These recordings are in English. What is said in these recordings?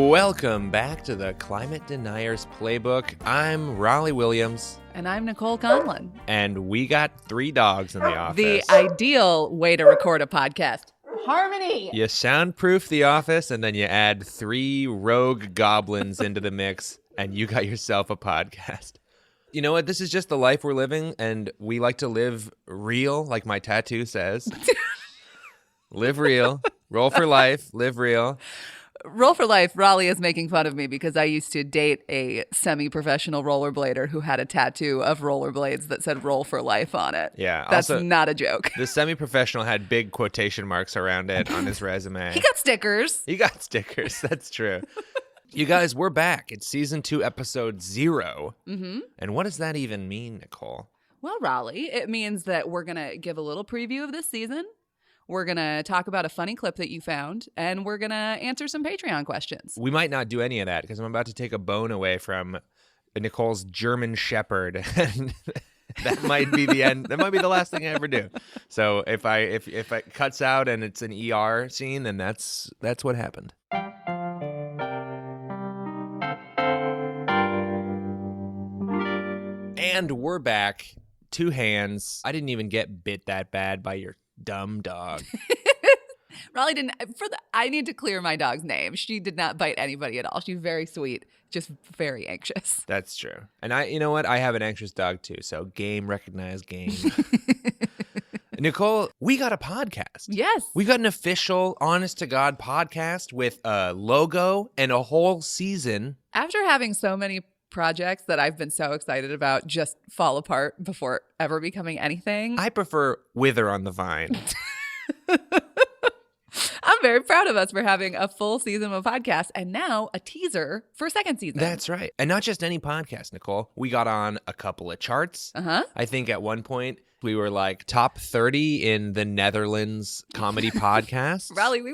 Welcome back to the Climate Deniers Playbook. I'm Rollie Williams. And I'm Nicole Conlan. And we got 3 dogs in the office. The ideal way to record a podcast. Harmony! You soundproof the office, and then you add 3 rogue goblins into the mix, and you got yourself a podcast. You know what? This is just the life we're living, and we like to live real, like my tattoo says. Live real. Roll for life. Live real. Roll for life. Rollie is making fun of me because I used to date a semi-professional rollerblader who had a tattoo of rollerblades that said roll for life on it. Yeah. That's also, not a joke. The semi-professional had big quotation marks around it on his resume. He got stickers. That's true. You guys, we're back. It's season 2, episode 0. Mm-hmm. And what does that even mean, Nicole? Well, Rollie, it means that we're going to give a little preview of this season. We're going to talk about a funny clip that you found, and we're going to answer some Patreon questions. We might not do any of that because I'm about to take a bone away from Nicole's German Shepherd. And that might be the end. That might be the last thing I ever do. So if it cuts out and it's an ER scene, then that's what happened. And we're back. 2 hands. I didn't even get bit that bad by your dumb dog. Rollie didn't. I need to clear my dog's name. She did not bite anybody at all. She's very sweet, just very anxious. That's true. And you know what? I have an anxious dog too. So game, recognize game. Nicole, we got a podcast. Yes. We got an official, honest to God podcast with a logo and a whole season. After having so many projects that I've been so excited about just fall apart before ever becoming anything. I prefer Wither on the Vine. I'm very proud of us for having a full season of a podcast and now a teaser for a second season. That's right. And not just any podcast, Nicole. We got on a couple of charts. Uh-huh. I think at one point we were like top 30 in the Netherlands comedy podcasts. Rollie, we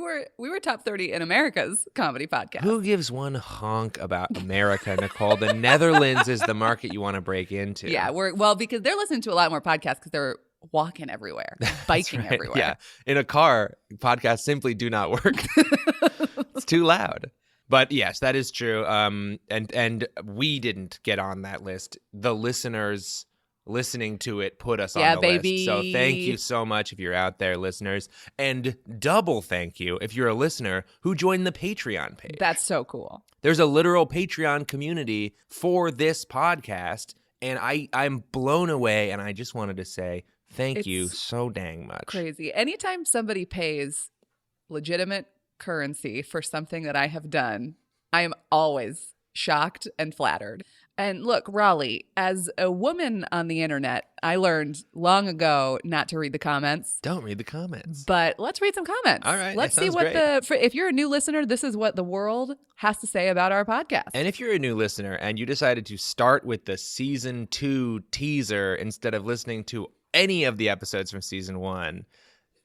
were top 30 in America's comedy podcast. Who gives one honk about America, Nicole? The Netherlands is the market you want to break into. Yeah, because they're listening to a lot more podcasts because they're walking everywhere, biking right. everywhere. Yeah. In a car, podcasts simply do not work. It's too loud. But yes, that is true. And we didn't get on that list. The listeners listening to it put us on the baby. list. So thank you so much if you're out there, listeners. And double thank you if you're a listener who joined the Patreon page. That's so cool. There's a literal Patreon community for this podcast. And I'm blown away. And I just wanted to say thank you so dang much. Crazy. Anytime somebody pays legitimate currency for something that I have done, I am always shocked and flattered. And look, Rollie, as a woman on the internet, I learned long ago not to read the comments. Don't read the comments. But let's read some comments. All right. Let's see what if you're a new listener, this is what the world has to say about our podcast. And if you're a new listener and you decided to start with the season 2 teaser instead of listening to any of the episodes from season 1,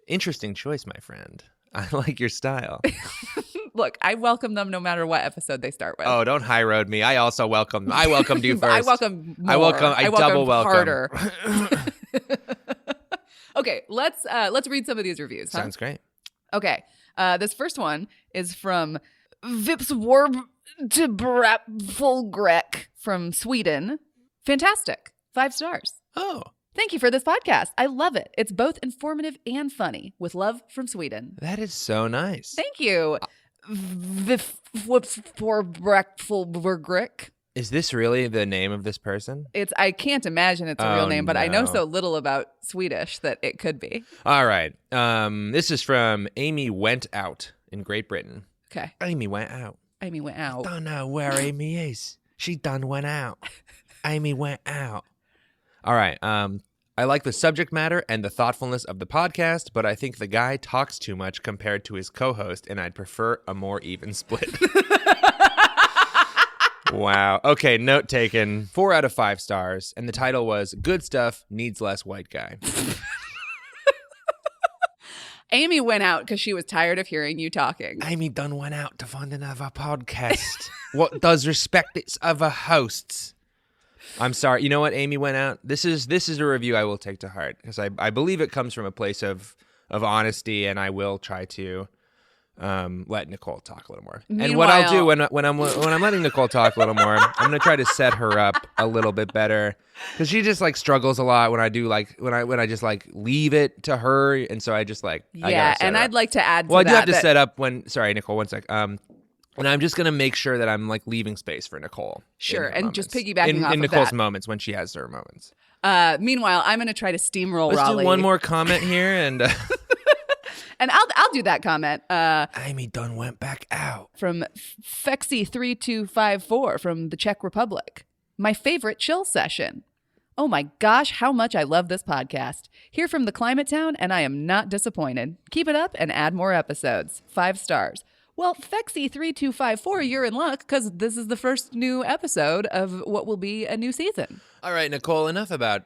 interesting choice, my friend. I like your style. Look, I welcome them no matter what episode they start with. Oh, don't high road me. I also welcome them. I welcomed you first. I welcome more. I double welcome. Harder. Okay, let's read some of these reviews. Sounds great. Okay, this first one is from Vipswarb to Brapfulgrek from Sweden. Fantastic. 5 stars. Oh. Thank you for this podcast. I love it. It's both informative and funny. With love from Sweden. That is so nice. Thank you. Vipswarb. Is this really the name of this person? I can't imagine it's a real name, but I know so little about Swedish that it could be. All right. This is from Amy Went Out in Great Britain. Okay. Amy went out. Amy went out. I don't know where Amy is. She done went out. Amy went out. All right. I like the subject matter and the thoughtfulness of the podcast, but I think the guy talks too much compared to his co-host, and I'd prefer a more even split. Wow. Okay, note taken. 4 out of 5 stars. And the title was Good Stuff Needs Less White Guy. Amy went out because she was tired of hearing you talking. Amy done went out to find another podcast. What does respect its other hosts. I'm sorry. You know what? Amy went out. This is a review I will take to heart because I believe it comes from a place of honesty, and I will try to let Nicole talk a little more. And what I'll do when I'm letting Nicole talk a little more, I'm going to try to set her up a little bit better because she just like struggles a lot when I do like when I just like leave it to her, and so I just like I'd like to add. Well, I do have to set up when. Sorry, Nicole. One sec. And I'm just gonna make sure that I'm like leaving space for Nicole. Sure, and moments. just piggybacking off in of Nicole's that. moments when she has her moments. Meanwhile, I'm gonna try to steamroll Let's Rollie. do one more comment here, and and I'll do that comment. Amy done went back out From Fexy3254 from the Czech Republic. My favorite chill session. Oh my gosh, how much I love this podcast. Here from the Climate Town, and I am not disappointed. Keep it up and add more episodes. 5 stars. Well, Fexy3254, you're in luck because this is the first new episode of what will be a new season. All right, Nicole, enough about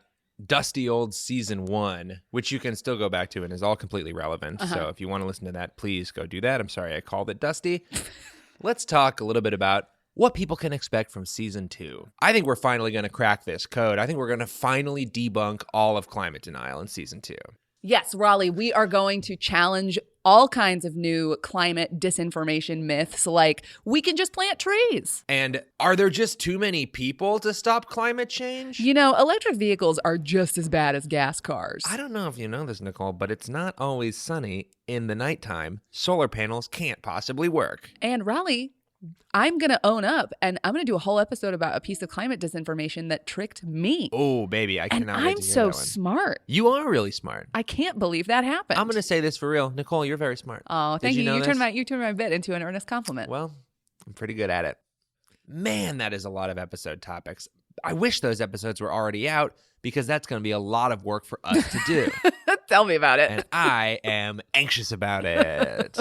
dusty old season 1, which you can still go back to and is all completely relevant. So if you want to listen to that, please go do that. I'm sorry I called it dusty. Let's talk a little bit about what people can expect from season 2. I think we're finally going to crack this code. I think we're going to finally debunk all of climate denial in season 2. Yes, Rollie, we are going to challenge all kinds of new climate disinformation myths like we can just plant trees. And are there just too many people to stop climate change? You know, electric vehicles are just as bad as gas cars. I don't know if you know this, Nicole, but it's not always sunny in the nighttime. Solar panels can't possibly work. And Rollie, I'm going to own up, and I'm going to do a whole episode about a piece of climate disinformation that tricked me. Oh, baby, I cannot wait I'm to hear so that one. smart. You are really smart. I can't believe that happened. I'm going to say this for real. Nicole, you're very smart. Oh, thank you. Know You this? turned my bit into an earnest compliment. Well, I'm pretty good at it. Man, that is a lot of episode topics. I wish those episodes were already out because that's going to be a lot of work for us to do. Tell me about it. And I am anxious about it.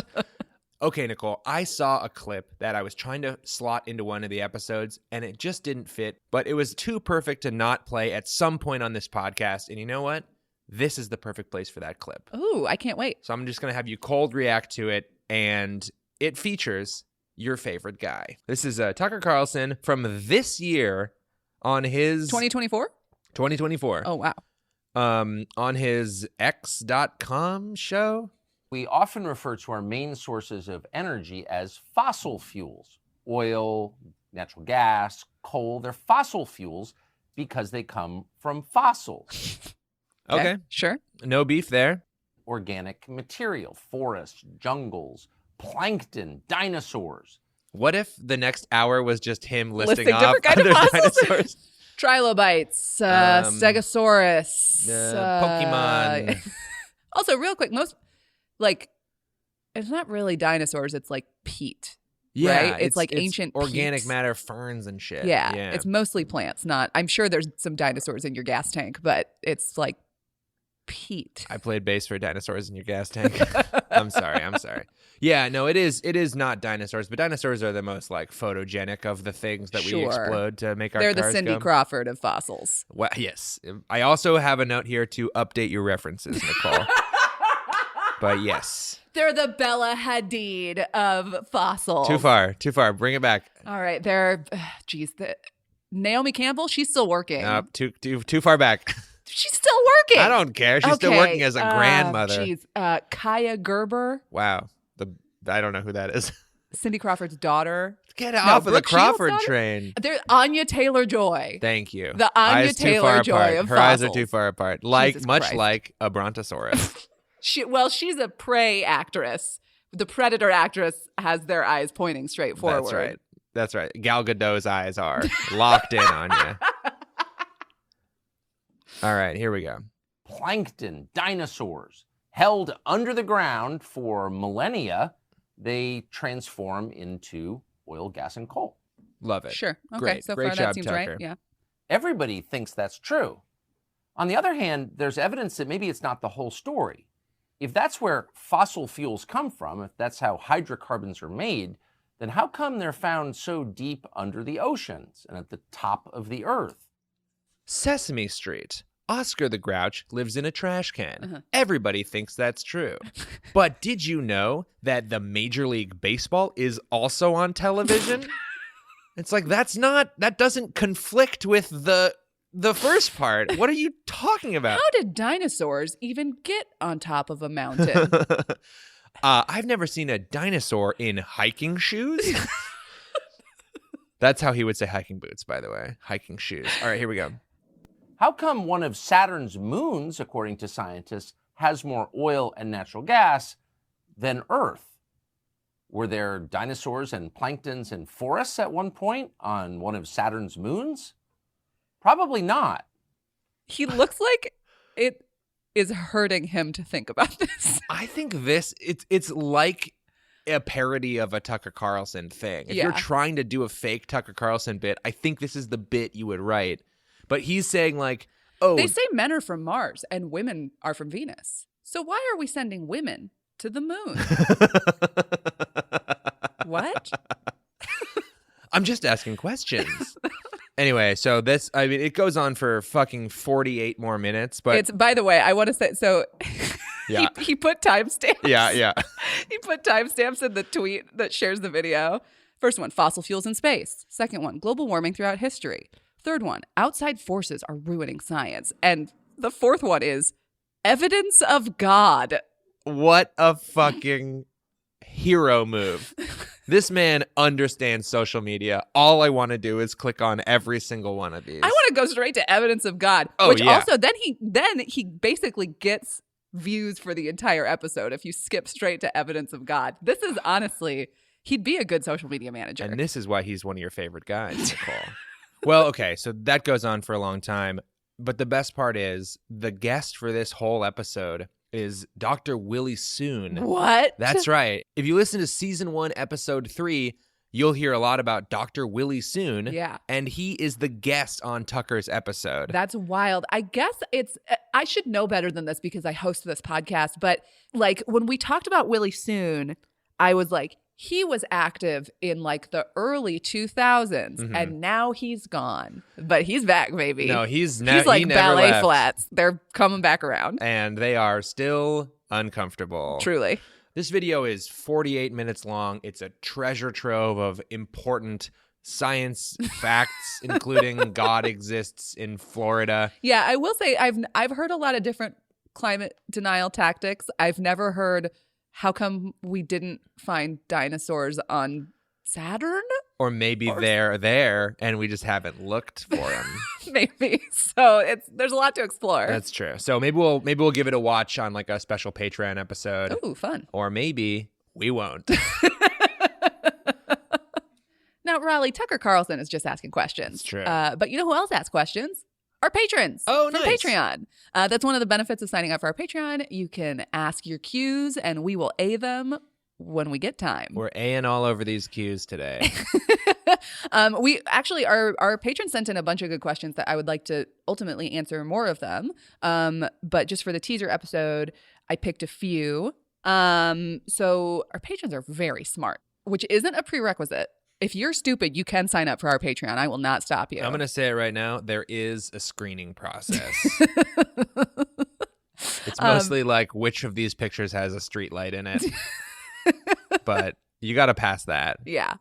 Okay, Nicole, I saw a clip that I was trying to slot into one of the episodes, and it just didn't fit, but it was too perfect to not play at some point on this podcast. And you know what? This is the perfect place for that clip. Ooh, I can't wait. So I'm just going to have you cold react to it, and it features your favorite guy. This is Tucker Carlson from this year on his... 2024? 2024. Oh, wow. On his X.com show. We often refer to our main sources of energy as fossil fuels. Oil, natural gas, coal, they're fossil fuels because they come from fossils. Okay. Sure. No beef there. Organic material, forests, jungles, plankton, dinosaurs. What if the next hour was just him listing Listing off different kind of other fossils? dinosaurs? Trilobites, Stegosaurus. Pokemon. Also, real quick, it's not really dinosaurs, it's like peat. Yeah, right? It's like ancient organic peat. matter, ferns and shit. Yeah, it's mostly plants. I'm sure there's some dinosaurs in your gas tank, but it's like peat. I played bass for dinosaurs in your gas tank. I'm sorry. Yeah, no, it is not dinosaurs, but dinosaurs are the most like photogenic of the things that we explode to make our They're cars the Cindy go. Crawford of fossils. Well, yes. I also have a note here to update your references, Nicole. But yes. They're the Bella Hadid of fossils. Too far. Bring it back. All right, Naomi Campbell, she's still working. Too far back. She's still working. I don't care. She's still working as a grandmother. Kaya Gerber. Wow. I don't know who that is. Cindy Crawford's daughter. Get off of the Brooke Shields' Crawford daughter? Train. There's Anya Taylor-Joy. Thank you. The Anya Eyes too far Taylor-Joy apart. of Her eyes are fossils. too far apart. Jesus Much Christ. like a brontosaurus. She's a prey actress. The predator actress has their eyes pointing straight forward. That's right. Gal Gadot's eyes are locked in on you. All right, here we go. Plankton, dinosaurs, held under the ground for millennia, they transform into oil, gas, and coal. Love it. Sure. Okay. Great. So Great far job, that seems Tucker. right. Yeah. Everybody thinks that's true. On the other hand, there's evidence that maybe it's not the whole story. If that's where fossil fuels come from, if that's how hydrocarbons are made, then how come they're found so deep under the oceans and at the top of the earth? Sesame Street. Oscar the Grouch lives in a trash can. Everybody thinks that's true. But did you know that the Major League Baseball is also on television? It's like, that doesn't conflict with the first part. What are you talking about? How did dinosaurs even get on top of a mountain? I've never seen a dinosaur in hiking shoes. That's how he would say hiking boots, by the way. Hiking shoes. All right, here we go. How come one of Saturn's moons, according to scientists, has more oil and natural gas than Earth? Were there dinosaurs and planktons and forests at one point on one of Saturn's moons? Probably not. He looks like it is hurting him to think about this. I think it's like a parody of a Tucker Carlson thing. If you're trying to do a fake Tucker Carlson bit, I think this is the bit you would write. But he's saying like, oh. They say men are from Mars and women are from Venus. So why are we sending women to the moon? What? I'm just asking questions. Anyway, so it goes on for fucking 48 more minutes. But it's, by the way, I want to say, so yeah. he put timestamps. Yeah. He put timestamps in the tweet that shares the video. First one, fossil fuels in space. Second one, global warming throughout history. Third one, outside forces are ruining science. And the fourth one is evidence of God. What a fucking hero move. This man understands social media. All I want to do is click on every single one of these. I want to go straight to evidence of God, which also then he basically gets views for the entire episode if you skip straight to evidence of God. This is honestly, he'd be a good social media manager. And this is why he's one of your favorite guys, Nicole. Well, okay, so that goes on for a long time. But the best part is the guest for this whole episode is Dr. Willie Soon. What? That's right. If you listen to season 1, episode 3, you'll hear a lot about Dr. Willie Soon. Yeah. And he is the guest on Tucker's episode. That's wild. I guess I should know better than this because I host this podcast. But like when we talked about Willie Soon, I was like, he was active in like the early 2000s and now he's gone. But he's back, baby. No, he's like ballet left. Flats. They're coming back around. And they are still uncomfortable. Truly. This video is 48 minutes long. It's a treasure trove of important science facts, including God exists in Florida. Yeah, I will say I've heard a lot of different climate denial tactics. I've never heard how come we didn't find dinosaurs on Saturn? Or maybe they're there and we just haven't looked for them. Maybe. So there's a lot to explore. That's true. So maybe we'll give it a watch on like a special Patreon episode. Ooh, fun. Or maybe we won't. Now, Rollie, Tucker Carlson is just asking questions. It's true. But you know who else asks questions? Our patrons from nice. Patreon. That's one of the benefits of signing up for our Patreon. You can ask your cues and we will A them when we get time. We're A-ing all over these cues today. We actually, our patron sent in a bunch of good questions that I would like to ultimately answer more of them. But just for the teaser episode, I picked a few. So our patrons are very smart, which isn't a prerequisite. If you're stupid, you can sign up for our Patreon. I will not stop you. I'm going to say it right now. There is a screening process. It's mostly like which of these pictures has a street light in it. But you got to pass that. Yeah.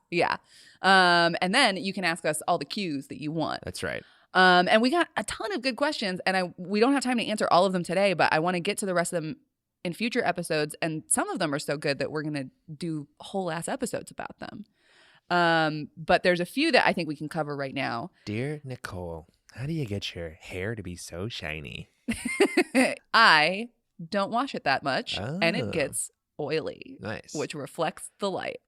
And then you can ask us all the cues that you want. That's right. And we got a ton of good questions, and we don't have time to answer all of them today, but I want to get to the rest of them in future episodes. And some of them are so good that we're going to do whole ass episodes about them. But there's a few that I think we can cover right now. Dear Nicole, how do you get your hair to be so shiny? I don't wash it that much, and it gets oily. Nice. Which reflects the light.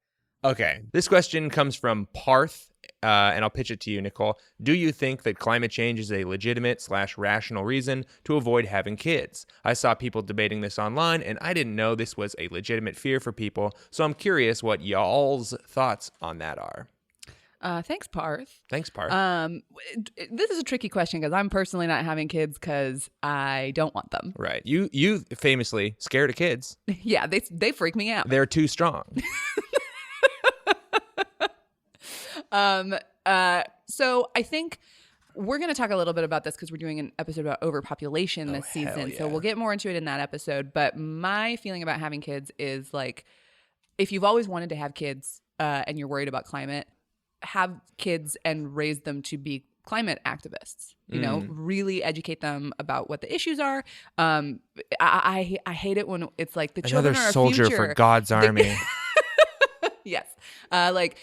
Okay. This question comes from Parth, and I'll pitch it to you, Nicole. Do you think that climate change is a legitimate/rational reason to avoid having kids? I saw people debating this online, and I didn't know this was a legitimate fear for people, so I'm curious what y'all's thoughts on that are. Thanks, Parth. Thanks, Parth. This is a tricky question because I'm personally not having kids because I don't want them. Right. You famously scared of kids. Yeah, they freak me out. They're too strong. So I think we're going to talk a little bit about this because we're doing an episode about overpopulation this season. Yeah. So we'll get more into it in that episode. But my feeling about having kids is like, if you've always wanted to have kids and you're worried about climate, have kids and raise them to be climate activists, you know, really educate them about what the issues are. I hate it when it's like the children are soldier our future. for God's army. Yes. Like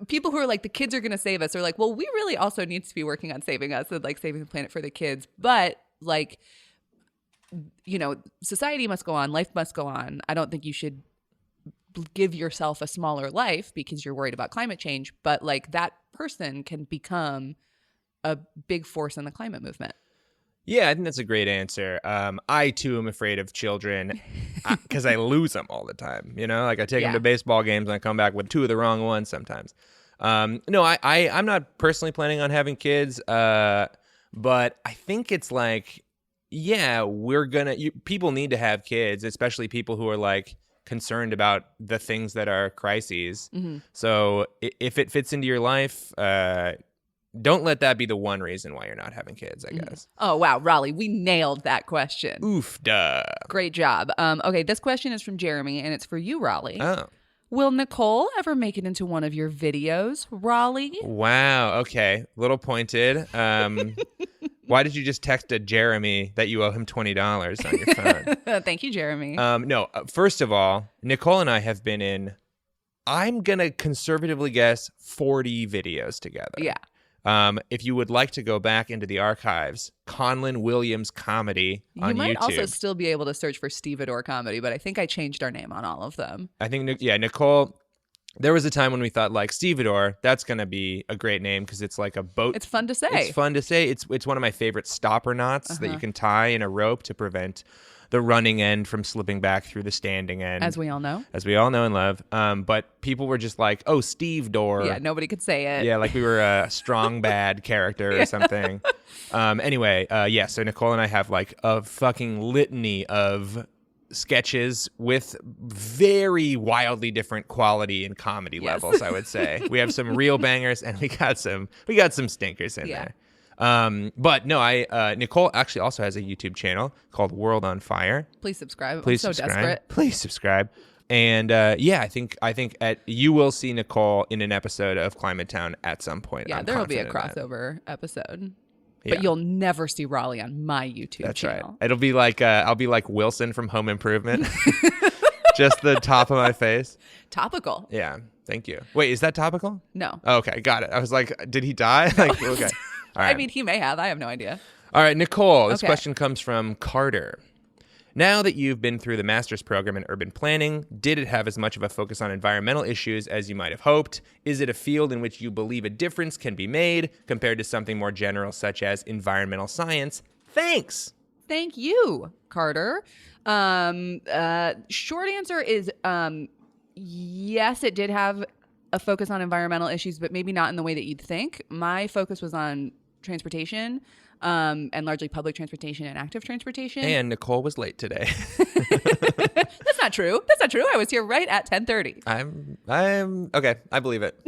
people who are like, the kids are going to save us, are like, well, we really also need to be working on saving us and like saving the planet for the kids. But like, you know, society must go on, life must go on. I don't think you should give yourself a smaller life because you're worried about climate change, but like that person can become a big force in the climate movement. Yeah, I think that's a great answer. I too am afraid of children because I lose them all the time. You know, like I take them to baseball games and I come back with 2 of the wrong ones sometimes. No, I'm not personally planning on having kids, but I think it's like, yeah, people need to have kids, especially people who are like concerned about the things that are crises. Mm-hmm. So if it fits into your life, don't let that be the one reason why you're not having kids, I guess. Oh, wow. Rollie, we nailed that question. Oof, duh. Great job. Okay, this question is from Jeremy, and it's for you, Rollie. Oh. Will Nicole ever make it into one of your videos, Rollie? Wow. Okay. Little pointed. Why did you just text a Jeremy that you owe him $20 on your phone? Thank you, Jeremy. No, first of all, Nicole and I have been in, I'm going to conservatively guess, 40 videos together. Yeah. If you would like to go back into the archives, Conlan Williams Comedy on YouTube. You might also still be able to search for Stevedore Comedy, but I think I changed our name on all of them. I think, yeah, Nicole, there was a time when we thought like Stevedore, that's going to be a great name because it's like a boat. It's fun to say. It's fun to say. It's one of my favorite stopper knots that you can tie in a rope to prevent the running end from slipping back through the standing end. As we all know. As we all know and love. But people were just like, oh, Steve Door. Yeah, nobody could say it. Yeah, like we were a strong bad character or something. Anyway, so Nicole and I have like a fucking litany of sketches with very wildly different quality and comedy levels, I would say. We have some real bangers and we got some stinkers in there. But no, Nicole actually also has a YouTube channel called World on Fire. Please subscribe. Please I'm so subscribe. desperate. Please subscribe. And I think you will see Nicole in an episode of Climate Town at some point. Yeah, there will be a crossover episode. Yeah. But you'll never see Rollie on my YouTube channel. Right. It'll be like I'll be like Wilson from Home Improvement. Just the top of my face. Topical. Yeah. Thank you. Wait, is that topical? No. Oh, okay, got it. I was like, did he die? Like, okay. All right. I mean, he may have. I have no idea. All right, Nicole, this question comes from Carter. Now that you've been through the master's program in urban planning, did it have as much of a focus on environmental issues as you might have hoped? Is it a field in which you believe a difference can be made compared to something more general such as environmental science? Thanks. Thank you, Carter. Short answer is yes, it did have a focus on environmental issues, but maybe not in the way that you'd think. My focus was on transportation, and largely public transportation and active transportation. And Nicole was late today. That's not true. I was here right at 10:30. I'm okay. I believe it.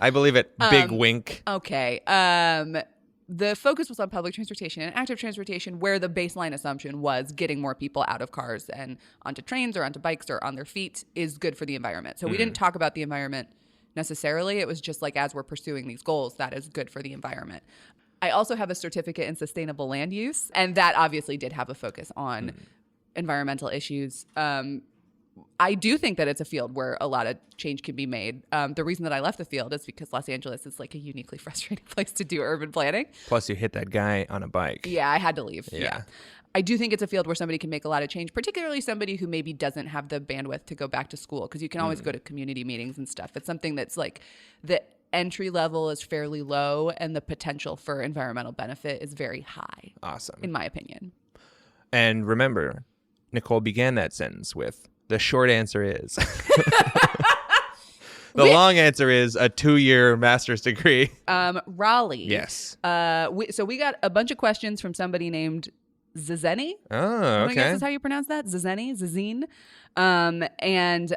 I believe it. Big wink. Okay. The focus was on public transportation and active transportation, where the baseline assumption was getting more people out of cars and onto trains or onto bikes or on their feet is good for the environment. So we didn't talk about the environment necessarily. It was just like, as we're pursuing these goals, that is good for the environment. I also have a certificate in sustainable land use, and that obviously did have a focus on environmental issues. I do think that it's a field where a lot of change can be made. The reason that I left the field is because Los Angeles is like a uniquely frustrating place to do urban planning. Plus, you hit that guy on a bike. Yeah, I had to leave. Yeah. I do think it's a field where somebody can make a lot of change, particularly somebody who maybe doesn't have the bandwidth to go back to school, because you can always go to community meetings and stuff. It's something that's like the entry level is fairly low and the potential for environmental benefit is very high. Awesome. In my opinion. And remember, Nicole began that sentence with, the short answer is. The long answer is a 2-year master's degree. Rollie. Yes. So we got a bunch of questions from somebody named Zizeni. Oh, okay. I guess is how you pronounce that? Zizine. And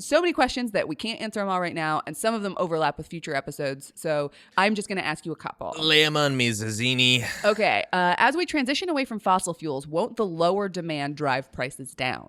so many questions that we can't answer them all right now, and some of them overlap with future episodes. So I'm just going to ask you a couple. Lay 'em on me, Zazzini. Okay. As we transition away from fossil fuels, won't the lower demand drive prices down?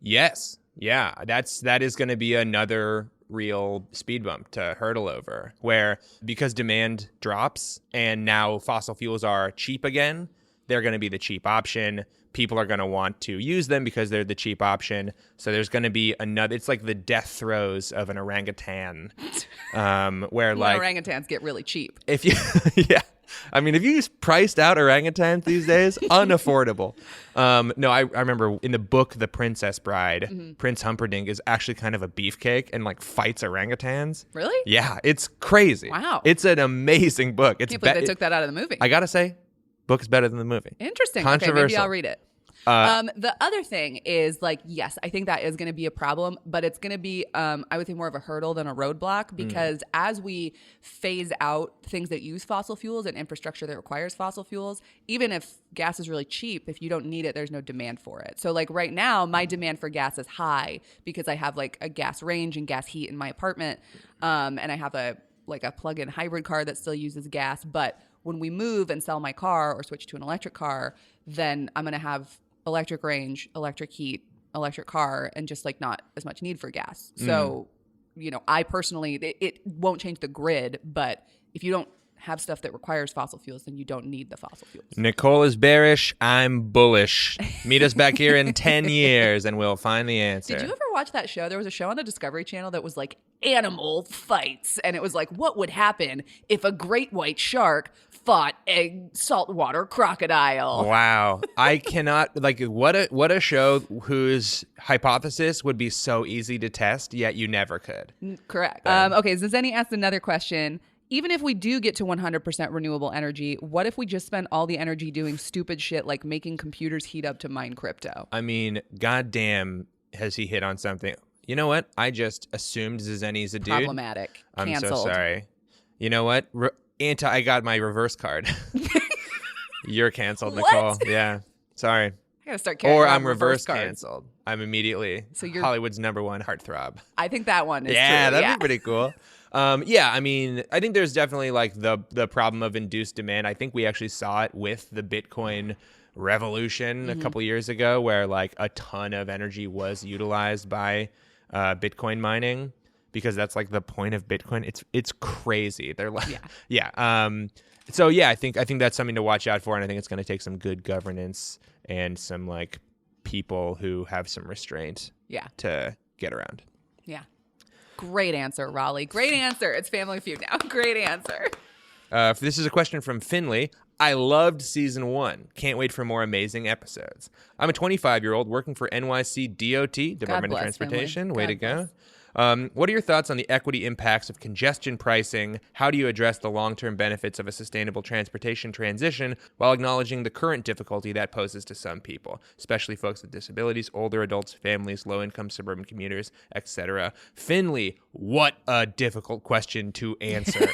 Yes. Yeah. That is going to be another real speed bump to hurdle over, where because demand drops and now fossil fuels are cheap again, they're going to be the cheap option. People are going to want to use them because they're the cheap option. So there's going to be another, it's like the death throes of an orangutan, where like orangutans get really cheap. If you, yeah. I mean, if you priced out orangutans these days, unaffordable. No, I remember in the book, The Princess Bride, Prince Humperdinck is actually kind of a beefcake and like fights orangutans. Really? Yeah, it's crazy. Wow. It's an amazing book. I can't believe they took that out of the movie. I got to say, book is better than the movie. Interesting. Controversial. Okay, maybe I'll read it. The other thing is like, yes, I think that is going to be a problem, but it's going to be, I would think more of a hurdle than a roadblock, because as we phase out things that use fossil fuels and infrastructure that requires fossil fuels, even if gas is really cheap, if you don't need it, there's no demand for it. So like right now, my demand for gas is high because I have like a gas range and gas heat in my apartment. And I have a plug-in hybrid car that still uses gas. But when we move and sell my car or switch to an electric car, then I'm going to have electric range, electric heat, electric car, and just like not as much need for gas. So, I personally, it won't change the grid, but if you don't have stuff that requires fossil fuels, then you don't need the fossil fuels. Nicole is bearish. I'm bullish. Meet us back here in 10 years and we'll find the answer. Did you ever watch that show? There was a show on the Discovery Channel that was like animal fights. And it was like, what would happen if a great white shark fought a saltwater crocodile? Wow. I cannot, like, what a show whose hypothesis would be so easy to test, yet you never could. Correct. Okay, Zizeni asked another question. Even if we do get to 100% renewable energy, what if we just spend all the energy doing stupid shit like making computers heat up to mine crypto? I mean, goddamn, has he hit on something? You know what? I just assumed Zizeni's a dude. Problematic. I'm Canceled. so sorry. You know what? I got my reverse card. You're canceled, Nicole. What? Yeah. Sorry. I gotta start carrying Or around I'm reverse cards. canceled. I'm immediately Hollywood's #1 heartthrob. I think that one is true. That'd be pretty cool. I mean, I think there's definitely like the problem of induced demand. I think we actually saw it with the Bitcoin revolution a couple years ago, where like a ton of energy was utilized by Bitcoin mining, because that's like the point of Bitcoin. It's crazy. They're like, So I think that's something to watch out for, and I think it's going to take some good governance and some like people who have some restraint. To get around. Yeah. Great answer, Rollie. Great answer. It's Family Feud now. Great answer. This is a question from Finley. I loved season 1. Can't wait for more amazing episodes. I'm a 25-year-old working for NYC DOT, Department of Transportation. Way to go. What are your thoughts on the equity impacts of congestion pricing? How do you address the long-term benefits of a sustainable transportation transition while acknowledging the current difficulty that poses to some people, especially folks with disabilities, older adults, families, low-income suburban commuters, etc.? Finley, what a difficult question to answer.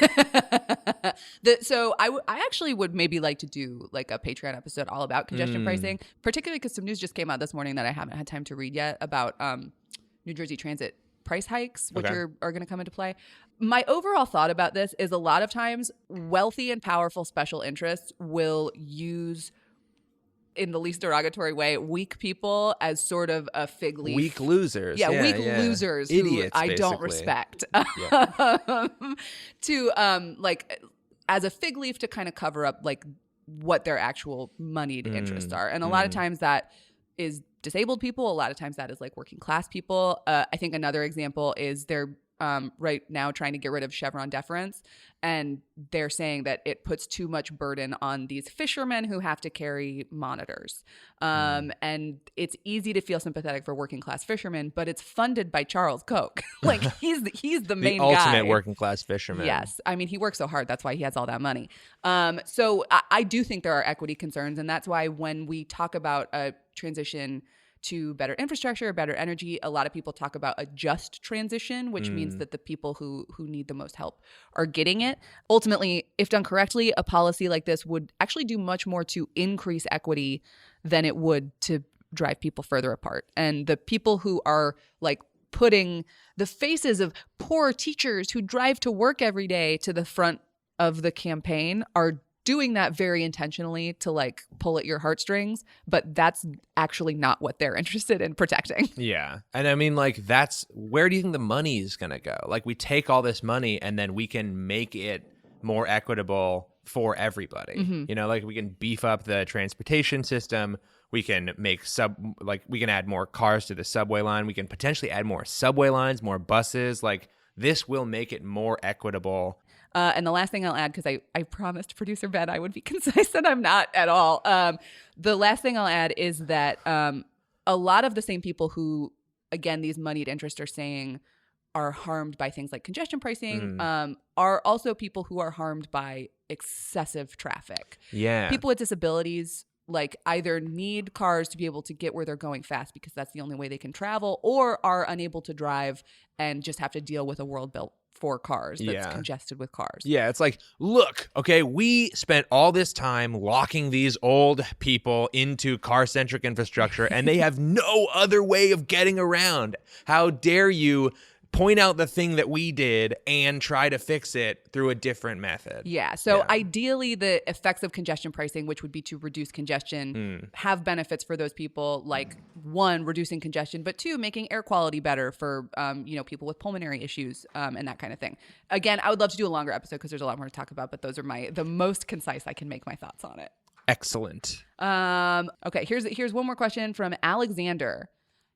So I actually would maybe like to do like a Patreon episode all about congestion pricing, particularly because some news just came out this morning that I haven't had time to read yet about New Jersey Transit price hikes, which are going to come into play. My overall thought about this is a lot of times wealthy and powerful special interests will use, in the least derogatory way, weak people as sort of a fig leaf. Weak losers. Weak losers. Idiots, who I don't respect. To like as a fig leaf to kind of cover up like what their actual moneyed interests are. And a lot of times that is disabled people. A lot of times that is like working class people. I think another example is they're right now trying to get rid of Chevron deference. And they're saying that it puts too much burden on these fishermen who have to carry monitors. And it's easy to feel sympathetic for working class fishermen, but it's funded by Charles Koch. Like he's the main guy. The ultimate working class fisherman. Yes. I mean, he works so hard. That's why he has all that money. So I do think there are equity concerns. And that's why when we talk about a transition to better infrastructure, better energy, a lot of people talk about a just transition, which means that the people who need the most help are getting it. Ultimately, if done correctly, a policy like this would actually do much more to increase equity than it would to drive people further apart. And the people who are like putting the faces of poor teachers who drive to work every day to the front of the campaign are doing that very intentionally to like pull at your heartstrings, but that's actually not what they're interested in protecting. Yeah. And I mean, like, that's where do you think the money is going to go? Like, we take all this money and then we can make it more equitable for everybody. Mm-hmm. You know, like we can beef up the transportation system. We can make we can add more cars to the subway line. We can potentially add more subway lines, more buses. Like, this will make it more equitable. And the last thing I'll add, because I promised producer Ben I would be concise, and I'm not at all. The last thing I'll add is that a lot of the same people who, again, these moneyed interests are saying are harmed by things like congestion pricing are also people who are harmed by excessive traffic. Yeah. People with disabilities like either need cars to be able to get where they're going fast because that's the only way they can travel, or are unable to drive and just have to deal with a world built for cars that's congested with cars. Yeah, it's like, look, okay, we spent all this time locking these old people into car-centric infrastructure and they have no other way of getting around. How dare you point out the thing that we did and try to fix it through a different method. Yeah. So ideally, the effects of congestion pricing, which would be to reduce congestion, have benefits for those people, like one, reducing congestion, but two, making air quality better for people with pulmonary issues and that kind of thing. Again, I would love to do a longer episode because there's a lot more to talk about, but those are the most concise I can make my thoughts on it. Excellent. Okay. Here's one more question from Alexander.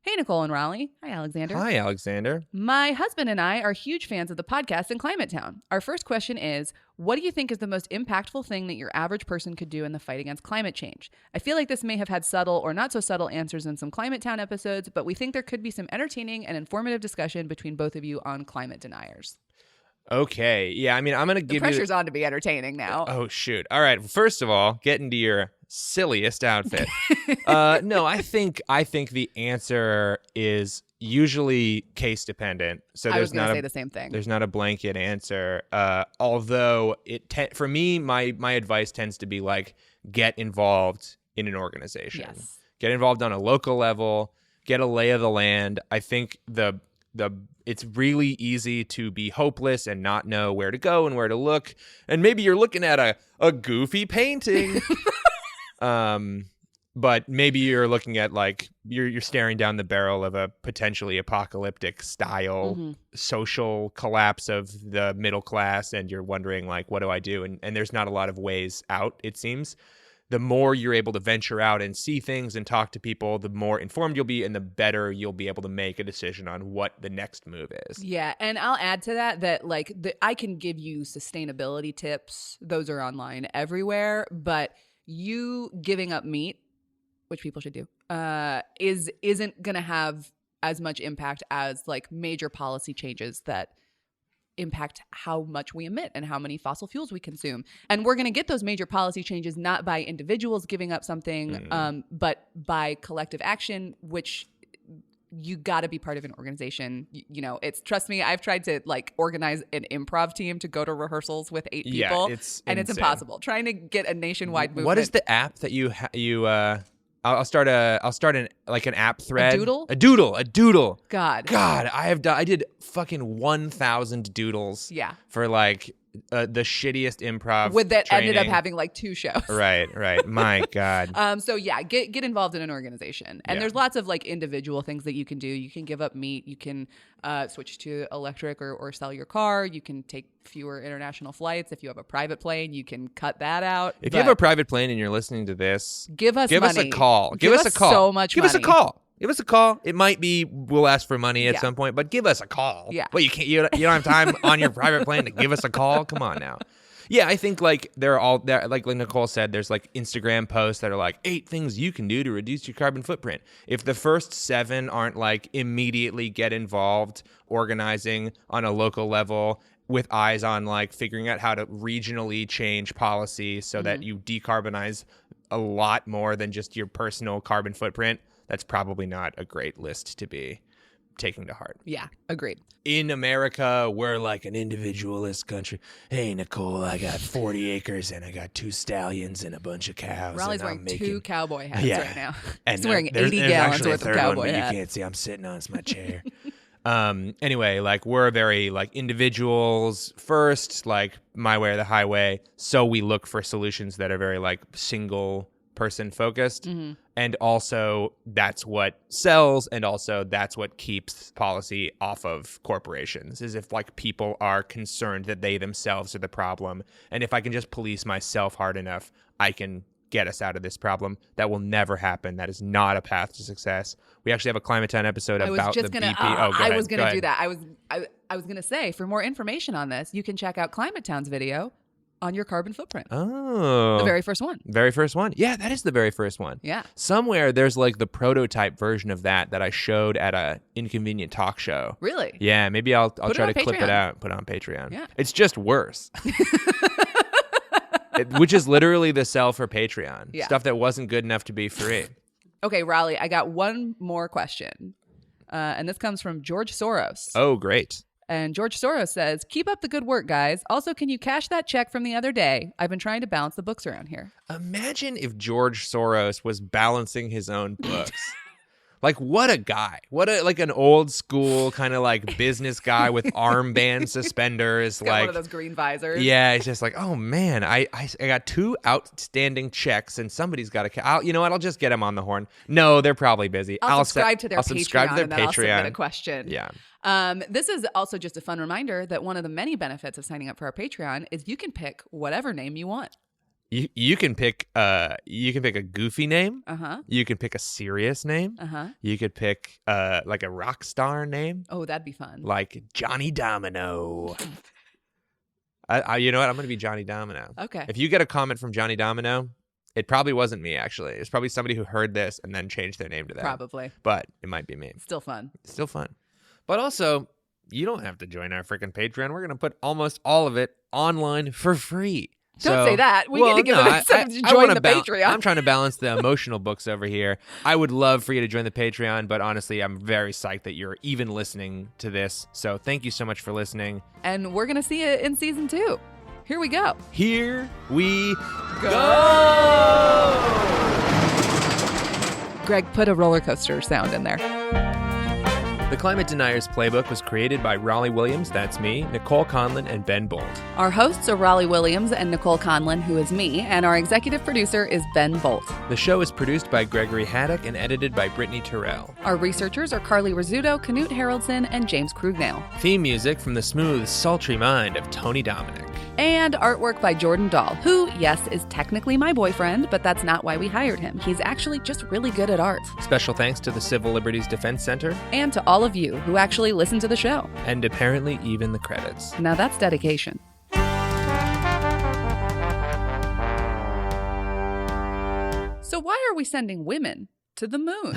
Hey, Nicole and Rollie. Hi, Alexander. Hi, Alexander. My husband and I are huge fans of the podcast in Climate Town. Our first question is, what do you think is the most impactful thing that your average person could do in the fight against climate change? I feel like this may have had subtle or not so subtle answers in some Climate Town episodes, but we think there could be some entertaining and informative discussion between both of you on climate deniers. Okay. Yeah, I mean, I'm going to give you... The pressure's on to be entertaining now. Oh, shoot. All right. First of all, get into your silliest outfit. No, I think the answer is usually case dependent. So I was going to say the same thing. There's not a blanket answer. Although for me, my advice tends to be like, get involved in an organization. Yes. Get involved on a local level. Get a lay of the land. I think it's really easy to be hopeless and not know where to go and where to look. And maybe you're looking at a goofy painting. But maybe you're looking at like you're staring down the barrel of a potentially apocalyptic style social collapse of the middle class, and you're wondering like, what do I do? And there's not a lot of ways out, it seems. The more you're able to venture out and see things and talk to people, the more informed you'll be and the better you'll be able to make a decision on what the next move is. Yeah, and I'll add to that like I can give you sustainability tips. Those are online everywhere, but you giving up meat, which people should do, isn't going to have as much impact as like major policy changes that impact how much we emit and how many fossil fuels we consume. And we're going to get those major policy changes not by individuals giving up something, but by collective action, which you got to be part of an organization. Trust me, I've tried to like organize an improv team to go to rehearsals with 8 people, it's impossible. Trying to get a nationwide movement. What is the app that you I'll start an app thread. A doodle? A doodle. God, I did fucking 1,000 doodles. Yeah. For like the shittiest improv that training. ended up having like 2 shows. Right. My God. So yeah, get involved in an organization. And there's lots of like individual things that you can do. You can give up meat. You can switch to electric or sell your car. You can take fewer international flights. If you have a private plane, you can cut that out. If you have a private plane and you're listening to this, give us money. A call. Give us a call. So much give money. Us a call. Give us a call. It might be we'll ask for money at some point, but give us a call. Yeah. Well, you don't have time on your private plane to give us a call. Come on now. Yeah, I think like they're all there. Like Nicole said, there's like Instagram posts that are like 8 things you can do to reduce your carbon footprint. If the first 7 aren't like immediately get involved, organizing on a local level with eyes on like figuring out how to regionally change policy so that you decarbonize a lot more than just your personal carbon footprint, that's probably not a great list to be taking to heart. Yeah, agreed. In America, we're like an individualist country. Hey, Nicole, I got 40 acres and I got 2 stallions and a bunch of cows. Raleigh's wearing 2 cowboy hats right now. And he's wearing 80 gallons worth of cowboy hats. You can't see I'm sitting on. It's my chair. Anyway, like we're very like individuals first, like my way or the highway. So we look for solutions that are very like single person focused. And also that's what sells. And also that's what keeps policy off of corporations is if like people are concerned that they themselves are the problem. And if I can just police myself hard enough, I can get us out of this problem. That will never happen. That is not a path to success. We actually have a Climate Town episode about the BP. I was going to do that. I was going to say, for more information on this, you can check out Climate Town's video on your carbon footprint. Oh. The very first one. Very first one. Yeah, that is the very first one. Yeah. Somewhere there's like the prototype version of that I showed at a Inconvenient Talk show. Really? Yeah, maybe I'll try to clip Patreon. it out and put it on Patreon. Yeah. It's just worse. Which is literally the sell for Patreon. Yeah. Stuff that wasn't good enough to be free. Okay, Rollie, I got one more question. And this comes from George Soros. Oh, great. And George Soros says, keep up the good work, guys. Also, can you cash that check from the other day? I've been trying to balance the books around here. Imagine if George Soros was balancing his own books. Like, what a guy. What a, like an old school kind of like business guy with armband suspenders. Got like one of those green visors. Yeah, it's just like, oh man, I got 2 outstanding checks and somebody's got to, you know what, I'll just get them on the horn. No, they're probably busy. I'll subscribe to their subscribe Patreon to their and then I'll Patreon. submit a question. Yeah. This is also just a fun reminder that one of the many benefits of signing up for our Patreon is you can pick whatever name you want. You can pick a goofy name. Uh-huh. You can pick a serious name. Uh-huh. You could pick like a rock star name. Oh, that'd be fun. Like Johnny Domino. You know what? I'm going to be Johnny Domino. Okay. If you get a comment from Johnny Domino, it probably wasn't me, actually. It's probably somebody who heard this and then changed their name to that. Probably. But it might be me. Still fun. Still fun. But also, you don't have to join our freaking Patreon. We're going to put almost all of it online for free. Don't say that. We need to give it to join the Patreon. I'm trying to balance the emotional books over here. I would love for you to join the Patreon, but honestly, I'm very psyched that you're even listening to this. So thank you so much for listening. And we're going to see it in season 2. Here we go. Here we go. Greg, put a roller coaster sound in there. The Climate Denier's Playbook was created by Rollie Williams, that's me, Nicole Conlan, and Ben Boult. Our hosts are Rollie Williams and Nicole Conlan, who is me, and our executive producer is Ben Boult. The show is produced by Gregory Haddock and edited by Brittany Terrell. Our researchers are Carly Rizzuto, Canute Haroldson, and James Crugnale. Theme music from the smooth, sultry mind of Tony Dominic. And artwork by Jordan Dahl, who, yes, is technically my boyfriend, but that's not why we hired him. He's actually just really good at art. Special thanks to the Civil Liberties Defense Center. And to all of you who actually listen to the show. And apparently even the credits. Now that's dedication. So why are we sending women to the moon?